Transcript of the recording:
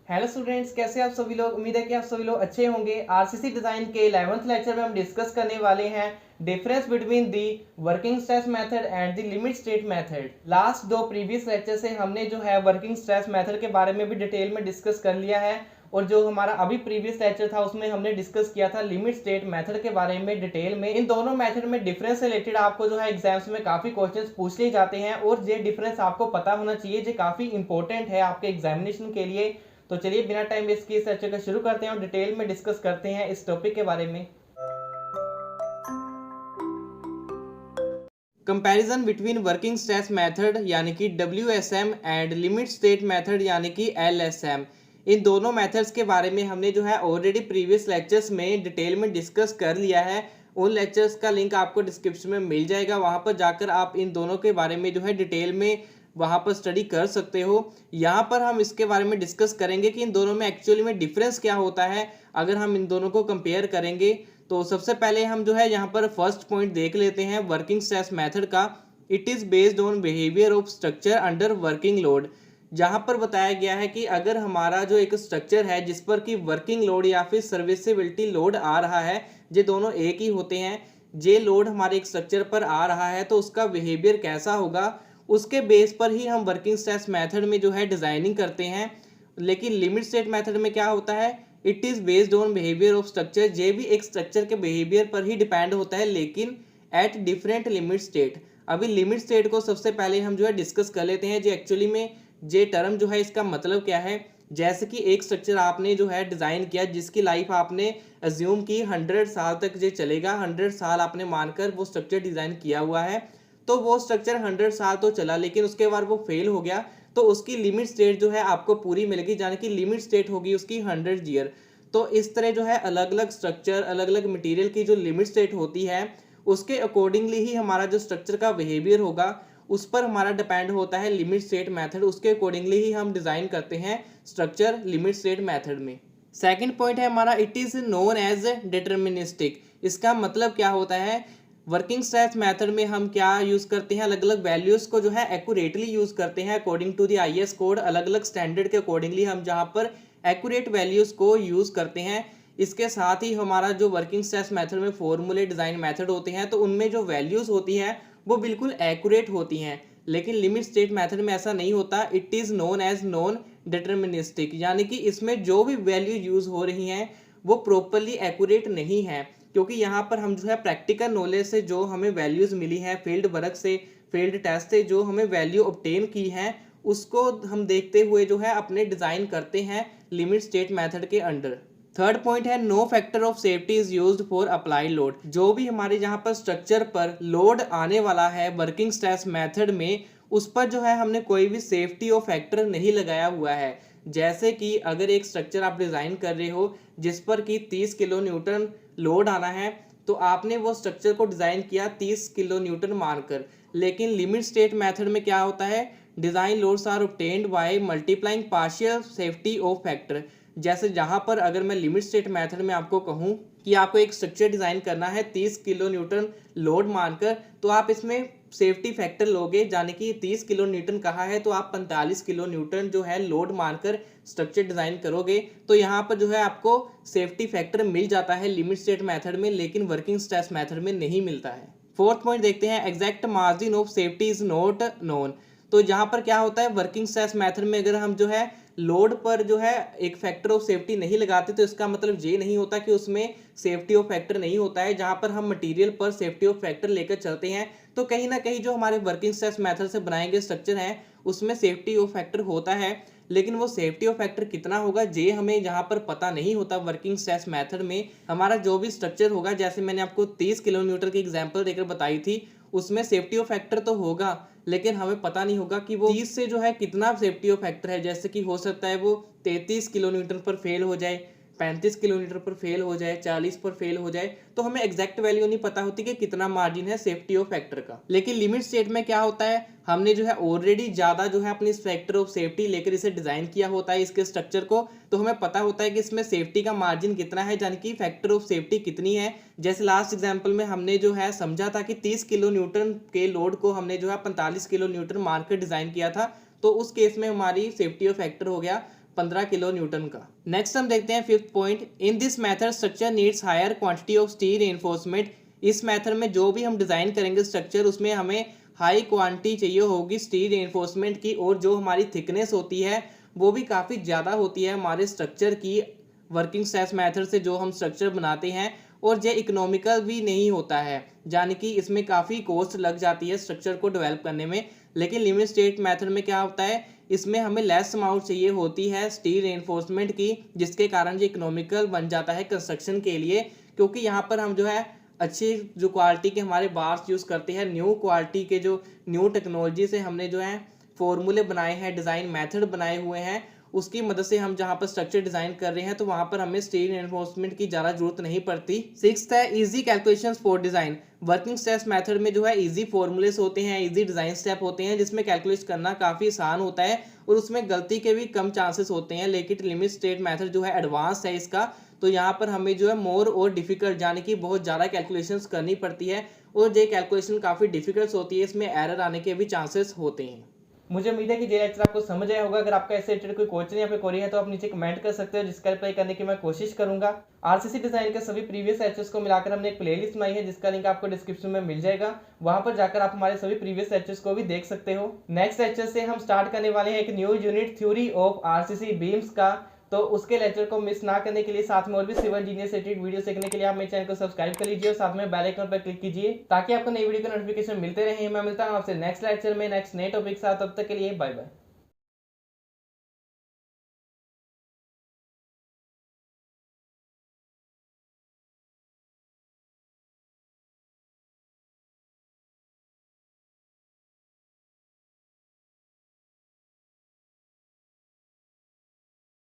Hello students, कैसे आप सभी लोग। उम्मीद है कि आप सभी लोग अच्छे होंगे। आरसीसी डिजाइन के 11th लेक्चर में हम डिस्कस करने वाले हैं difference between the working stress method and the limit state method. Last दो प्रीवियस लेक्चर से हमने जो है वर्किंग स्ट्रेस मेथड के बारे में भी डिटेल में डिस्कस कर लिया है, और जो हमारा अभी प्रीवियस लेक्चर था उसमें हमने डिस्कस किया था लिमिट स्टेट मेथड के बारे में डिटेल में। इन दोनों मेथड में डिफरेंस रिलेटेड आपको जो है एग्जाम्स में काफी क्वेश्चंस पूछ लिए जाते हैं, और ये डिफरेंस आपको पता होना चाहिए, जो काफी इंपॉर्टेंट है आपके एग्जामिनेशन के लिए। तो चलिए बिना टाइम वेस्ट किए इस लेक्चर को शुरू करते हैं और डिटेल में डिस्कस करते हैं इस टॉपिक के बारे में। Comparison between working stress method यानी कि WSM and limit state method यानी कि LSM। इन दोनों मेथड्स के बारे में हमने जो है ऑलरेडी प्रीवियस लेक्चर्स में डिटेल में डिस्कस कर लिया है। उन लेक्चर्स का लिंक आपको डिस्क्रिप्शन में मिल जाएगा, वहां पर जाकर आप इन दोनों के बारे में जो है डिटेल में वहां पर स्टडी कर सकते हो। यहाँ पर हम इसके बारे में डिस्कस करेंगे कि इन दोनों में एक्चुअली में डिफरेंस क्या होता है अगर हम इन दोनों को कंपेयर करेंगे। तो सबसे पहले हम जो है यहाँ पर फर्स्ट पॉइंट देख लेते हैं वर्किंग स्ट्रेस मेथड का। It is based on behaviour of structure under working load. जहाँ पर बताया गया है कि अगर हमारा जो एक स्ट्रक्चर है जिस पर कि वर्किंग लोड या फिर सर्विसेबिलिटी लोड आ रहा है, ये दोनों एक ही होते हैं, जे लोड हमारे एक स्ट्रक्चर पर आ रहा है तो उसका बिहेवियर कैसा होगा, उसके बेस पर ही हम वर्किंग स्ट्रेस मेथड में जो है डिजाइनिंग करते हैं। लेकिन लिमिट स्टेट मेथड में क्या होता है, it is based on behaviour of structure. ये भी एक स्ट्रक्चर के बिहेवियर पर ही डिपेंड होता है, लेकिन एट डिफरेंट लिमिट स्टेट। अभी लिमिट स्टेट को सबसे पहले हम जो है डिस्कस कर लेते हैं, जो एक्चुअली में ये टर्म जो है इसका मतलब क्या है। जैसे कि एक स्ट्रक्चर आपने जो है डिजाइन किया जिसकी लाइफ आपने अज्यूम की 100 साल तक जो चलेगा, 100 साल आपने मानकर वो स्ट्रक्चर डिजाइन किया हुआ है, तो वो स्ट्रक्चर 100 साल तो चला, लेकिन उसके बाद वो फेल हो गया, तो उसकी लिमिट स्टेट जो है आपको पूरी मिलेगी, यानी कि लिमिट स्टेट होगी उसकी 100 ईयर। तो इस तरह जो है अलग अलग स्ट्रक्चर, अलग अलग मटेरियल की जो लिमिट स्टेट होती है उसके अकॉर्डिंगली ही हमारा जो स्ट्रक्चर का बिहेवियर होगा उस पर हमारा डिपेंड होता है लिमिट स्टेट मेथड। उसके अकॉर्डिंगली ही हम डिजाइन करते हैं स्ट्रक्चर लिमिट स्टेट मेथड में। सेकंड पॉइंट है हमारा, it is known as deterministic. इसका मतलब क्या होता है, वर्किंग स्ट्रेस मेथड में हम क्या यूज करते हैं, अलग अलग वैल्यूज को जो है एक्यूरेटली यूज करते हैं according to the IS code. अलग अलग स्टैंडर्ड के अकॉर्डिंगली हम जहाँ पर एक्यूरेट वैल्यूज को यूज करते हैं। इसके साथ ही हमारा जो वर्किंग स्ट्रेस मेथड में फॉर्मूले डिजाइन मेथड होते हैं तो उनमें जो वैल्यूज होती हैं वो बिल्कुल एक्यूरेट होती हैं, लेकिन लिमिट स्टेट मेथड में ऐसा नहीं होता। It is known as non deterministic, यानी कि इसमें जो भी वैल्यू यूज हो रही हैं वो प्रॉपरली एक्यूरेट नहीं है, क्योंकि यहाँ पर हम जो है प्रैक्टिकल नॉलेज से जो हमें वैल्यूज मिली है, फील्ड वर्क से, फील्ड टेस्ट से जो हमें वैल्यू ऑब्टेन की है, उसको हम देखते हुए जो है अपने डिजाइन करते हैं लिमिट स्टेट मेथड के अंडर। थर्ड पॉइंट है, no factor of safety is used for apply load. जो भी हमारे यहाँ पर स्ट्रक्चर पर लोड आने वाला है वर्किंग स्ट्रेस मेथड में, उस पर जो है हमने कोई भी सेफ्टी और फैक्टर नहीं लगाया हुआ है। जैसे कि अगर एक स्ट्रक्चर आप डिजाइन कर रहे हो जिस पर कि 30 किलो न्यूटन लोड आना है, तो आपने वो स्ट्रक्चर को डिजाइन किया 30 किलो न्यूटन मानकर, लेकिन लिमिट स्टेट मेथड में क्या होता है, design loads are obtained by multiplying partial safety of factor. जैसे जहां पर अगर मैं लिमिट स्टेट मेथड में आपको कहूं कि आपको एक स्ट्रक्चर डिजाइन करना है 30 किलो न्यूटन लोड मानकर, तो आप इसमें सेफ्टी फैक्टर लोगे, यानी कि 30 किलो न्यूटन कहा है तो आप 45 किलो न्यूटन जो है लोड मानकर स्ट्रक्चर डिजाइन करोगे, तो यहाँ पर जो है आपको सेफ्टी फैक्टर मिल जाता है लिमिट स्टेट मेथड में, लेकिन वर्किंग स्ट्रेस मेथड में नहीं मिलता है। फोर्थ पॉइंट देखते हैं, exact margin of safety is not known. तो यहाँ पर क्या होता है, वर्किंग स्ट्रेस मेथड में अगर हम जो है लोड पर जो है एक फैक्टर ऑफ सेफ्टी नहीं लगाते तो इसका मतलब ये नहीं होता कि उसमें सेफ्टी ऑफ फैक्टर नहीं होता है। जहां पर हम मटेरियल पर सेफ्टी ऑफ फैक्टर लेकर चलते हैं तो कहीं ना कहीं जो हमारे वर्किंग स्ट्रेस मेथड से बनाए गए स्ट्रक्चर हैं उसमें सेफ्टी ऑफ फैक्टर होता है, लेकिन वो सेफ्टी ऑफ फैक्टर कितना होगा ये हमें यहाँ पर पता नहीं होता। वर्किंग स्ट्रेस मेथड में हमारा जो भी स्ट्रक्चर होगा, जैसे मैंने आपको 30 किलो न्यूटन की एग्जाम्पल देकर बताई थी, उसमें सेफ्टी ऑफ फैक्टर तो होगा, लेकिन हमें पता नहीं होगा कि वो 30 से जो है कितना सेफ्टी ऑफ फैक्टर है। जैसे कि हो सकता है वो 33 किलो न्यूटन पर फेल हो जाए, 35 किलोमीटर पर फेल हो जाए, 40 पर फेल हो जाए, तो हमें एग्जैक्ट वैल्यू नहीं पता होती कि कितना मार्जिन है सेफ्टी ऑफ फैक्टर का। लेकिन लिमिट स्टेट में क्या होता है, हमने जो है ऑलरेडी ज्यादा जो है अपनी फैक्टर ऑफ सेफ्टी लेकर इसे डिजाइन किया होता है इसके स्ट्रक्चर को, तो हमें पता होता है कि इसमें सेफ्टी का मार्जिन कितना है, यानी कि फैक्टर ऑफ सेफ्टी कितनी है। जैसे लास्ट एग्जाम्पल में हमने जो है समझा था कि 30 किलो न्यूटन के लोड को हमने जो है 45 किलो न्यूटन मानकर डिजाइन किया था, तो उस केस में हमारी सेफ्टी ऑफ फैक्टर हो गया 15 किलो न्यूटन का। नेक्स्ट हम देखते हैं fifth point, in this method structure needs higher quantity of steel reinforcement. इस मेथड में जो भी हम डिज़ाइन करेंगे स्ट्रक्चर, उसमें हमें हाई क्वांटिटी चाहिए होगी स्टील रिइंफोर्समेंट की, और जो हमारी थिकनेस होती है वो भी काफ़ी ज़्यादा होती है हमारे स्ट्रक्चर की वर्किंग स्ट्रेस मेथड से जो हम स्ट्रक्चर बनाते हैं, और ये इकोनॉमिकल भी नहीं होता है, यानी कि इसमें काफ़ी कॉस्ट लग जाती है स्ट्रक्चर को डेवलप करने में। लेकिन लिमिट स्टेट मेथड में क्या होता है, इसमें हमें लेस अमाउंट चाहिए होती है स्टील रेनफोर्समेंट की, जिसके कारण ये इकोनॉमिकल बन जाता है कंस्ट्रक्शन के लिए, क्योंकि यहाँ पर हम जो है अच्छी जो क्वालिटी के हमारे बार्स यूज़ करते हैं, न्यू क्वालिटी के जो न्यू टेक्नोलॉजी से हमने जो है फॉर्मूले बनाए हैं, डिज़ाइन मेथड बनाए हुए हैं, उसकी मदद से हम जहाँ पर स्ट्रक्चर डिजाइन कर रहे हैं तो वहाँ पर हमें स्टील एनफोर्समेंट की ज़्यादा जरूरत नहीं पड़ती। सिक्स्थ है easy calculations for design. Working stress method में जो है इजी फॉर्मूलेस होते हैं, इजी डिज़ाइन स्टेप होते हैं, जिसमें कैलकुलेट करना काफ़ी आसान होता है और उसमें गलती के भी कम चांसेस होते हैं। लेकिन लिमिट स्टेट मेथड जो है एडवांस है इसका, तो यहाँ पर हमें जो है मोर और डिफिकल्ट यानी कि बहुत ज़्यादा कैलकुलेशंस करनी पड़ती है, और ये कैलकुलेशन काफ़ी डिफिकल्ट होती है, इसमें एरर आने के भी चांसेस होते हैं। मुझे उम्मीद है कि ये लेक्चर आपको समझ आया होगा। अगर आपका ऐसे रिलेटेड कोई क्वेश्चन या फिर क्वेरी है तो आप नीचे कमेंट कर सकते हो, जिसका रिप्लाई करने की मैं कोशिश करूंगा। आरसीसी डिजाइन के सभी प्रीवियस लेक्चर्स को मिलाकर हमने एक प्लेलिस्ट बनाई है, जिसका लिंक आपको डिस्क्रिप्शन में मिल जाएगा। वहां पर जाकर आप हमारे सभी प्रीवियस लेक्चर्स को भी देख सकते हो। नेक्स्ट लेक्चर से हम स्टार्ट करने वाले हैं एक new unit theory of RCC beams का, तो उसके लेक्चर को मिस ना करने के लिए, साथ में और भी सिविल इंजीनियर से रिलेटेड वीडियो देखने के लिए आप मेरे चैनल को सब्सक्राइब कर लीजिए और साथ में बेल आइकन पर क्लिक कीजिए, ताकि आपको नई वीडियो का नोटिफिकेशन मिलते रहे। मैं मिलता हूं आपसे नेक्स्ट लेक्चर में नेक्स्ट नए टॉपिक के साथ, तब तक के लिए बाय बाय।